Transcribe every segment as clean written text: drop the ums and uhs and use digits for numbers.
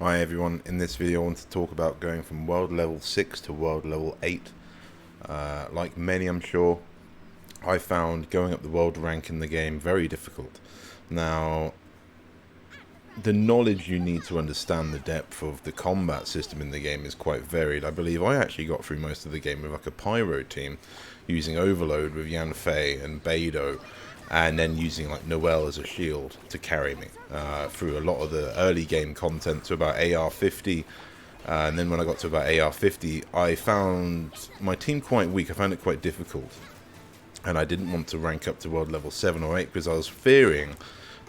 Hi everyone, in this video I want to talk about going from world level 6 to world level 8. Like many I'm sure, I found going up the world rank in the game very difficult. Now, the knowledge you need to understand the depth of the combat system in the game is quite varied. I believe I actually got through most of the game with like a pyro team, using overload with Yanfei and Beidou, and then using like Noelle as a shield to carry me through a lot of the early game content to about AR50. And then when I got to about AR50, I found my team quite weak. I found it quite difficult. And I didn't want to rank up to world level 7 or 8 because I was fearing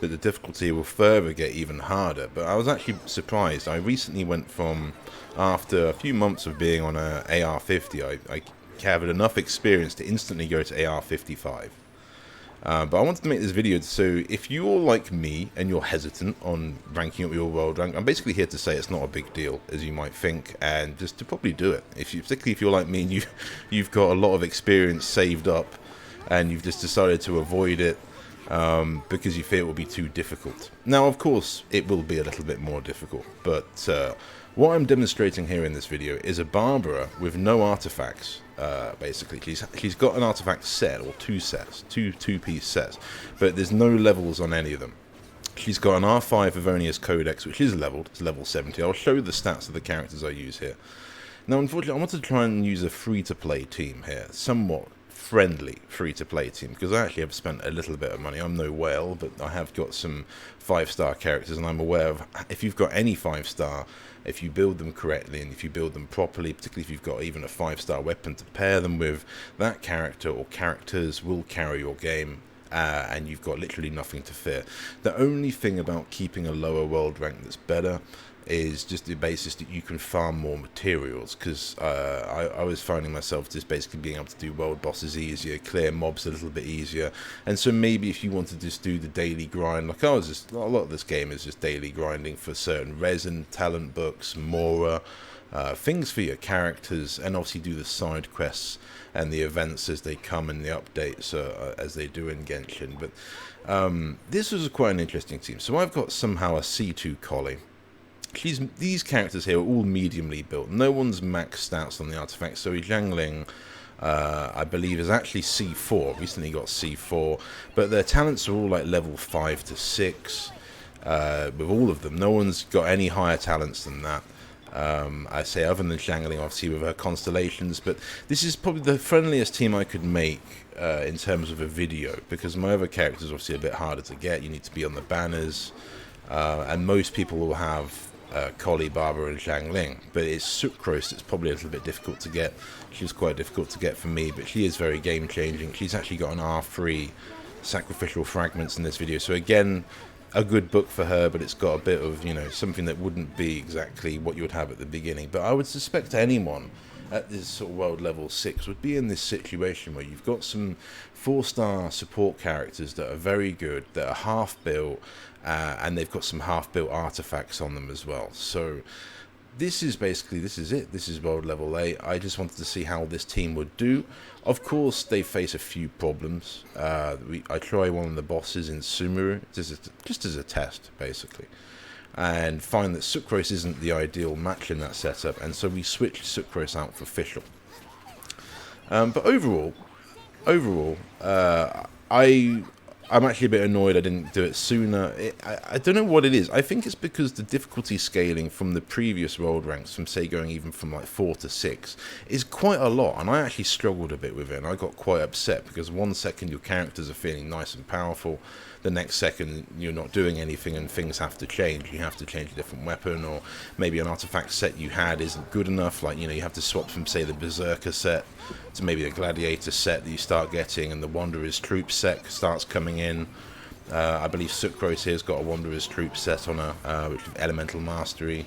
that the difficulty will further get even harder. But I was actually surprised. I recently went from, after a few months of being on a AR50, I gathered enough experience to instantly go to AR55. But I wanted to make this video so if you're like me and you're hesitant on ranking up your world rank, I'm basically here to say it's not a big deal as you might think, and just to probably do it. Particularly if you're like me and you've got a lot of experience saved up and you've just decided to avoid it because you fear it will be too difficult. Now, of course, it will be a little bit more difficult, but what I'm demonstrating here in this video is a Barbara with no artifacts. Basically, she's got an artifact set, or two sets, two-piece sets, but there's no levels on any of them. She's got an R5 Avonius Codex, which is leveled. It's level 70. I'll show you the stats of the characters I use here. Now, unfortunately, I want to try and use a free-to-play team here, somewhat friendly free-to-play team, because I actually have spent a little bit of money. I'm no whale, but I have got some 5-star characters, and I'm aware of if you've got any 5-star, if you build them correctly and if you build them properly, particularly if you've got even a 5-star weapon to pair them with, that character or characters will carry your game. And you've got literally nothing to fear. The only thing about keeping a lower world rank that's better is just the basis that you can farm more materials, because I was finding myself just basically being able to do world bosses easier, clear mobs a little bit easier, and so maybe if you want to just do the daily grind, like a lot of this game is just daily grinding for certain resin, talent books, Mora, things for your characters, and obviously do the side quests and the events as they come and the updates as they do in Genshin. But this was quite an interesting team. So I've got somehow a C2 collie. These characters here are all mediumly built. No one's max stats on the artifacts. So Zhangling, I believe, is actually C4. Recently got C4, but their talents are all like level 5 to 6. With all of them, no one's got any higher talents than that. I say other than Zhangling, obviously, with her constellations, but this is probably the friendliest team I could make in terms of a video, because my other characters are obviously a bit harder to get. You need to be on the banners, and most people will have Collie, Barbara, and Zhangling, but it's Sucrose that's probably a little bit difficult to get. She's quite difficult to get for me, but she is very game-changing. She's actually got an R3 sacrificial fragments in this video, so again, a good book for her, but it's got a bit of, something that wouldn't be exactly what you would have at the beginning. But I would suspect anyone at this sort of world level 6 would be in this situation where you've got some 4-star support characters that are very good, that are half built, and they've got some half built artifacts on them as well. So this is it. This is world level 8. I just wanted to see how this team would do. Of course, they face a few problems. I try one of the bosses in Sumeru, just as a test, basically, and find that Sucrose isn't the ideal match in that setup, and so we switched Sucrose out for Fischl. But overall, I'm actually a bit annoyed I didn't do it sooner. I don't know what it is. I think it's because the difficulty scaling from the previous world ranks, from say going even from like 4 to 6, is quite a lot, and I actually struggled a bit with it, and I got quite upset because 1 second your characters are feeling nice and powerful, the next second you're not doing anything and things have to change. You have to change a different weapon, or maybe an artifact set you had isn't good enough, like, you have to swap from say the Berserker set to maybe a Gladiator set that you start getting, and the Wanderer's Troop set starts coming in. I believe Sucrose here's got a Wanderer's Troop set on her, which is Elemental Mastery,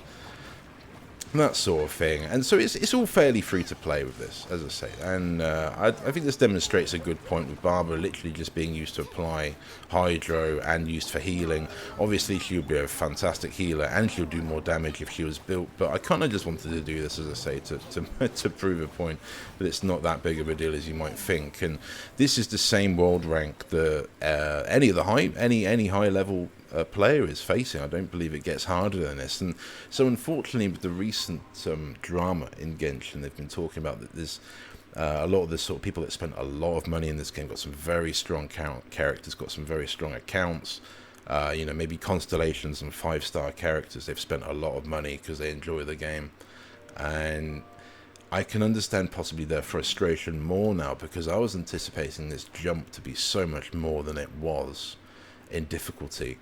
that sort of thing. And so it's all fairly free to play with this, as I say, and I think this demonstrates a good point with Barbara literally just being used to apply hydro and used for healing. Obviously she would be a fantastic healer and she'll do more damage if she was built, but I kind of just wanted to do this, as I say, to prove a point that it's not that big of a deal as you might think. And this is the same world rank that any high level a player is facing. I don't believe it gets harder than this. And so, unfortunately, with the recent drama in Genshin, they've been talking about that there's a lot of the sort of people that spent a lot of money in this game got some very strong characters, got some very strong accounts. Maybe constellations and 5-star characters. They've spent a lot of money because they enjoy the game, and I can understand possibly their frustration more now, because I was anticipating this jump to be so much more than it was in difficulty.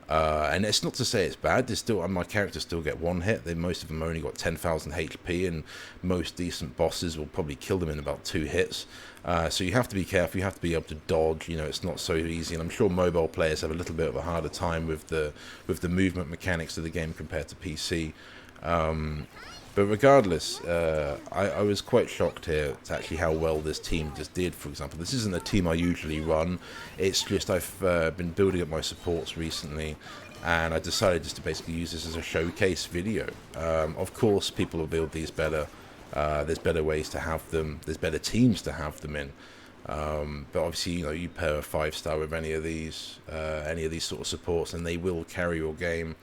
And it's not to say it's bad. There's still, my characters still get one hit. Most of them only got 10,000 HP, and most decent bosses will probably kill them in about 2 hits. So you have to be careful. You have to be able to dodge. It's not so easy. And I'm sure mobile players have a little bit of a harder time with the movement mechanics of the game compared to PC. But regardless, I was quite shocked here at actually how well this team just did. For example, this isn't a team I usually run. It's just I've been building up my supports recently, and I decided just to basically use this as a showcase video. Of course, people will build these better. There's better ways to have them. There's better teams to have them in. But obviously, you pair a 5-star with any of these sort of supports, and they will carry your game.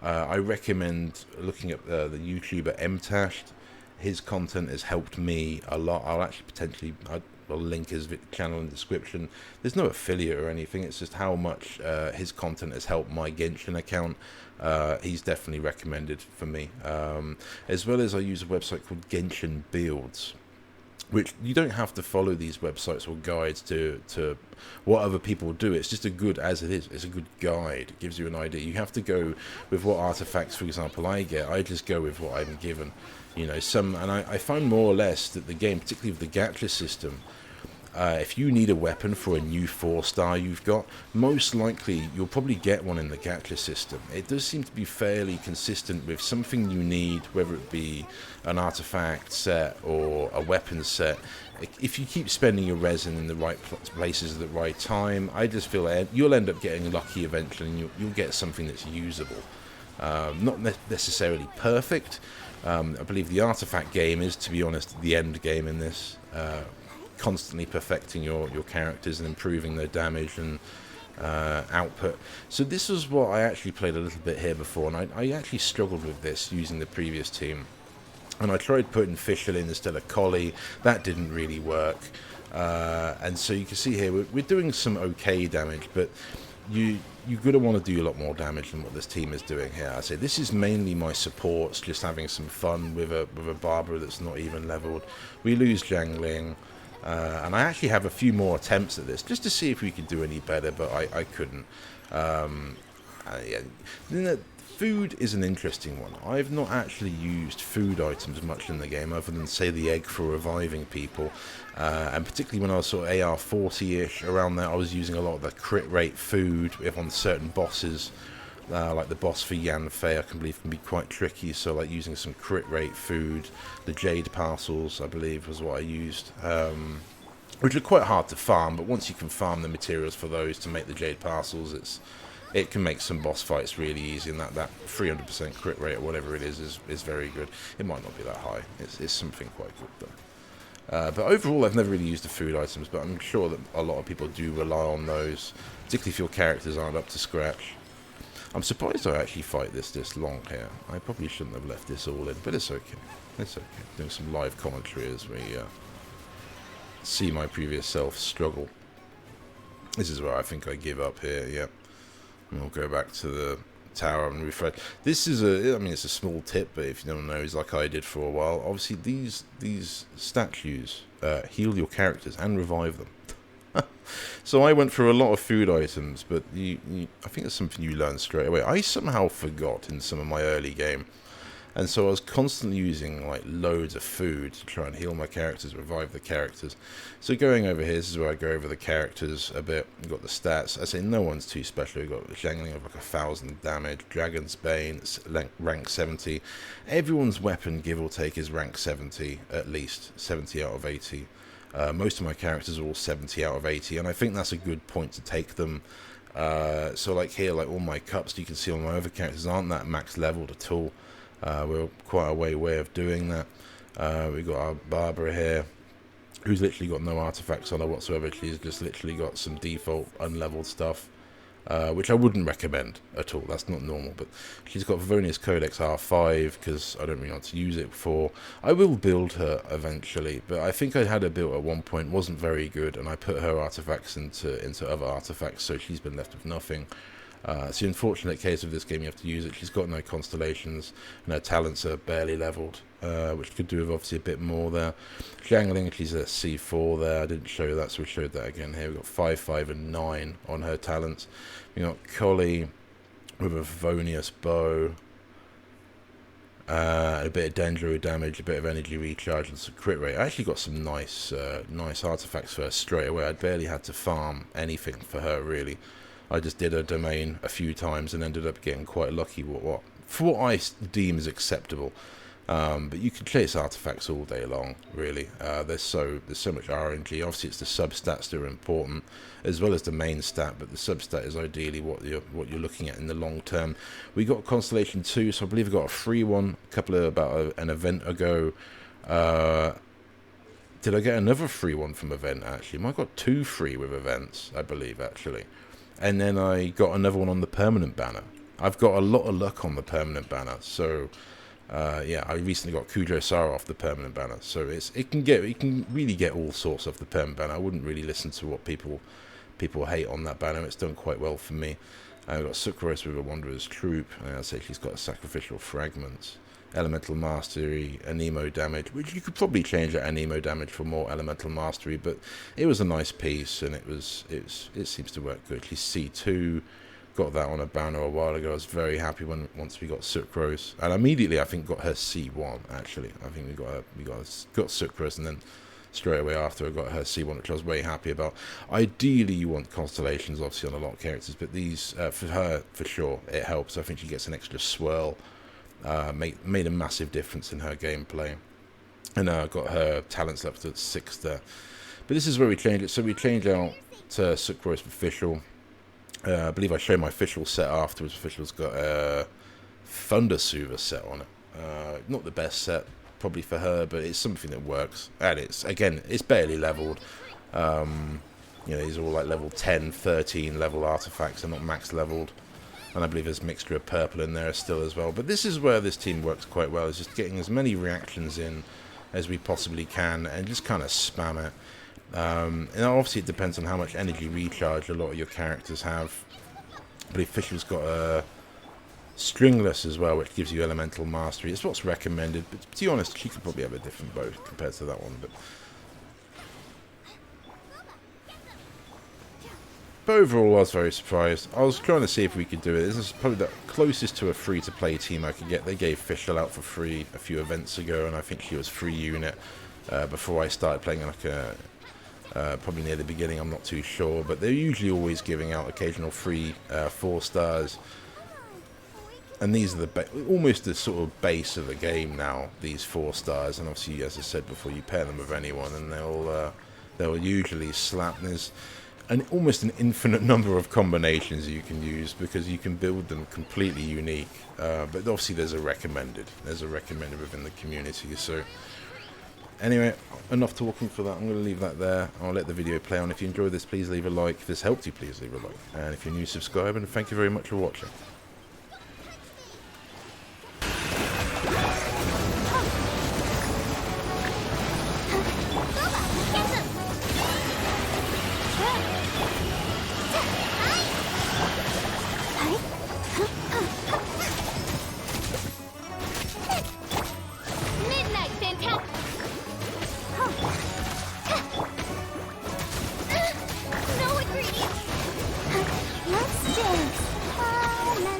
I recommend looking at the YouTuber Mtashed. His content has helped me a lot. I'll actually I'll link his channel in the description. There's no affiliate or anything. It's just how much his content has helped my Genshin account. He's definitely recommended for me. As well as I use a website called Genshin Builds, which you don't have to follow these websites or guides to what other people do. It's just as it is. It's a good guide. It gives you an idea. You have to go with what artifacts, for example, I get. I just go with what I'm given. And I find more or less that the game, particularly with the gacha system, if you need a weapon for a new 4-star you've got, most likely you'll probably get one in the gacha system. It does seem to be fairly consistent with something you need, whether it be an artifact set or a weapon set. If you keep spending your resin in the right places at the right time, I just feel you'll end up getting lucky eventually, and you'll get something that's usable. Not necessarily perfect. I believe the artifact game is, to be honest, the end game in this. Constantly perfecting your characters and improving their damage and output. So this was what I actually played a little bit here before, and I actually struggled with this using the previous team. And I tried putting Fischl in instead of Collie. That didn't really work. And so you can see here we're doing some okay damage, but you're going to want to do a lot more damage than what this team is doing here. I say this is mainly my supports, just having some fun with a Barbara that's not even leveled. We lose Jiangling. And I actually have a few more attempts at this just to see if we could do any better, but I couldn't. Food is an interesting one. I've not actually used food items much in the game, other than, say, the egg for reviving people. And particularly when I was sort of AR 40-ish, around there, I was using a lot of the crit rate food on certain bosses. Like the boss for Yanfei, I can believe can be quite tricky, so like using some crit rate food. The jade parcels, I believe, was what I used, which are quite hard to farm, but once you can farm the materials for those to make the jade parcels, it can make some boss fights really easy, and that 300% crit rate or whatever it is very good. It might not be that high, it's something quite good though. But overall, I've never really used the food items, but I'm sure that a lot of people do rely on those, particularly if your characters aren't up to scratch. I'm surprised I actually fight this long here. I probably shouldn't have left this all in, but it's okay. It's okay. Doing some live commentary as we see my previous self struggle. This is where I think I give up here, yeah. And we'll go back to the tower and refresh. This is it's a small tip, but if you don't know, it's like I did for a while. Obviously, these statues heal your characters and revive them. So I went through a lot of food items, but I think it's something you learn straight away. I somehow forgot in some of my early game, and so I was constantly using like loads of food to try and heal my characters, revive the characters. So going over here, this is where I go over the characters a bit. You've got the stats. I say no one's too special. You've got Jiangling of like 1,000 damage, Dragon's Bane, rank 70. Everyone's weapon, give or take, is rank 70, at least 70 out of 80. Most of my characters are all 70 out of 80, and I think that's a good point to take them. So like here, like all my cups, you can see all my other characters aren't that max leveled at all. We're quite a way of doing that. We've got our Barbara here, who's literally got no artifacts on her whatsoever. She's just literally got some default unleveled stuff. which I wouldn't recommend at all. That's not normal. But she's got Favonius Codex R5 because I don't really want to use it before. I will build her eventually, but I think I had her built at one point, wasn't very good, and I put her artifacts into other artifacts, so she's been left with nothing. It's the unfortunate case of this game, you have to use it. She's got no constellations, and her talents are barely leveled, which could do with obviously a bit more there. Xiangling, she's a C4 there. I didn't show that, so we showed that again here. We've got 5, 5, and 9 on her talents. We've got Collie with a Favonius bow, a bit of Dendro damage, a bit of energy recharge, and some crit rate. I actually got some nice artifacts for her straight away. I barely had to farm anything for her, really. I just did a domain a few times and ended up getting quite lucky for what I deem is acceptable. But you can chase artifacts all day long, really. There's so much RNG. Obviously, it's the substats that are important, as well as the main stat. But the substat is ideally what you're looking at in the long term. We got Constellation 2, so I believe we got a free one about an event ago. Did I get another free one from event? Actually, I got 2 free with events, I believe, actually. And then I got another one on the permanent banner. I've got a lot of luck on the permanent banner. So, yeah, I recently got Kudro Sara off the permanent banner. So it can really get all sorts off the permanent banner. I wouldn't really listen to what people hate on that banner. It's done quite well for me. I've got Sucrose with a Wanderer's Troop. I'd say she's got a Sacrificial Fragments, Elemental Mastery, Anemo Damage, which you could probably change that Anemo Damage for more Elemental Mastery, but it was a nice piece, and it seems to work good. She's C2, got that on a banner a while ago. I was very happy once we got Sucrose, and immediately I think got her C1. Actually, I think we got Sucrose, and then straight away after I got her C1, which I was very happy about. Ideally, you want constellations, obviously, on a lot of characters, but these for her for sure it helps. I think she gets an extra swirl. Made a massive difference in her gameplay, and got her talents up to 6 there. But this is where we change it. So we change out to Sucrose Official. I believe I showed my official set afterwards. Official's got a Thunder Soother set on it. Not the best set probably for her, but it's something that works. And it's barely leveled. These are all like level 10, 13 level artifacts. They're not max leveled. And I believe there's a mixture of purple in there still as well. But this is where this team works quite well, is just getting as many reactions in as we possibly can and just kind of spam it. And obviously it depends on how much energy recharge a lot of your characters have. But Official's got a Stringless as well, which gives you Elemental Mastery. It's what's recommended, but to be honest, she could probably have a different bow compared to that one. But overall, I was very surprised. I was trying to see if we could do it. This is probably the closest to a free-to-play team I could get. They gave Fischl out for free a few events ago, and I think she was free unit before I started playing, probably near the beginning, I'm not too sure. But they're usually always giving out occasional free 4 stars. And these are almost the sort of base of the game now, these 4 stars. And obviously, as I said before, you pair them with anyone, and they'll usually slap. There's almost an infinite number of combinations you can use because you can build them completely unique. But obviously there's a recommended within the community. So anyway, enough talking for that. I'm going to leave that there. I'll let the video play on. If you enjoyed this, please leave a like. If this helped you, please leave a like. And if you're new, subscribe, and thank you very much for watching. Let's dance.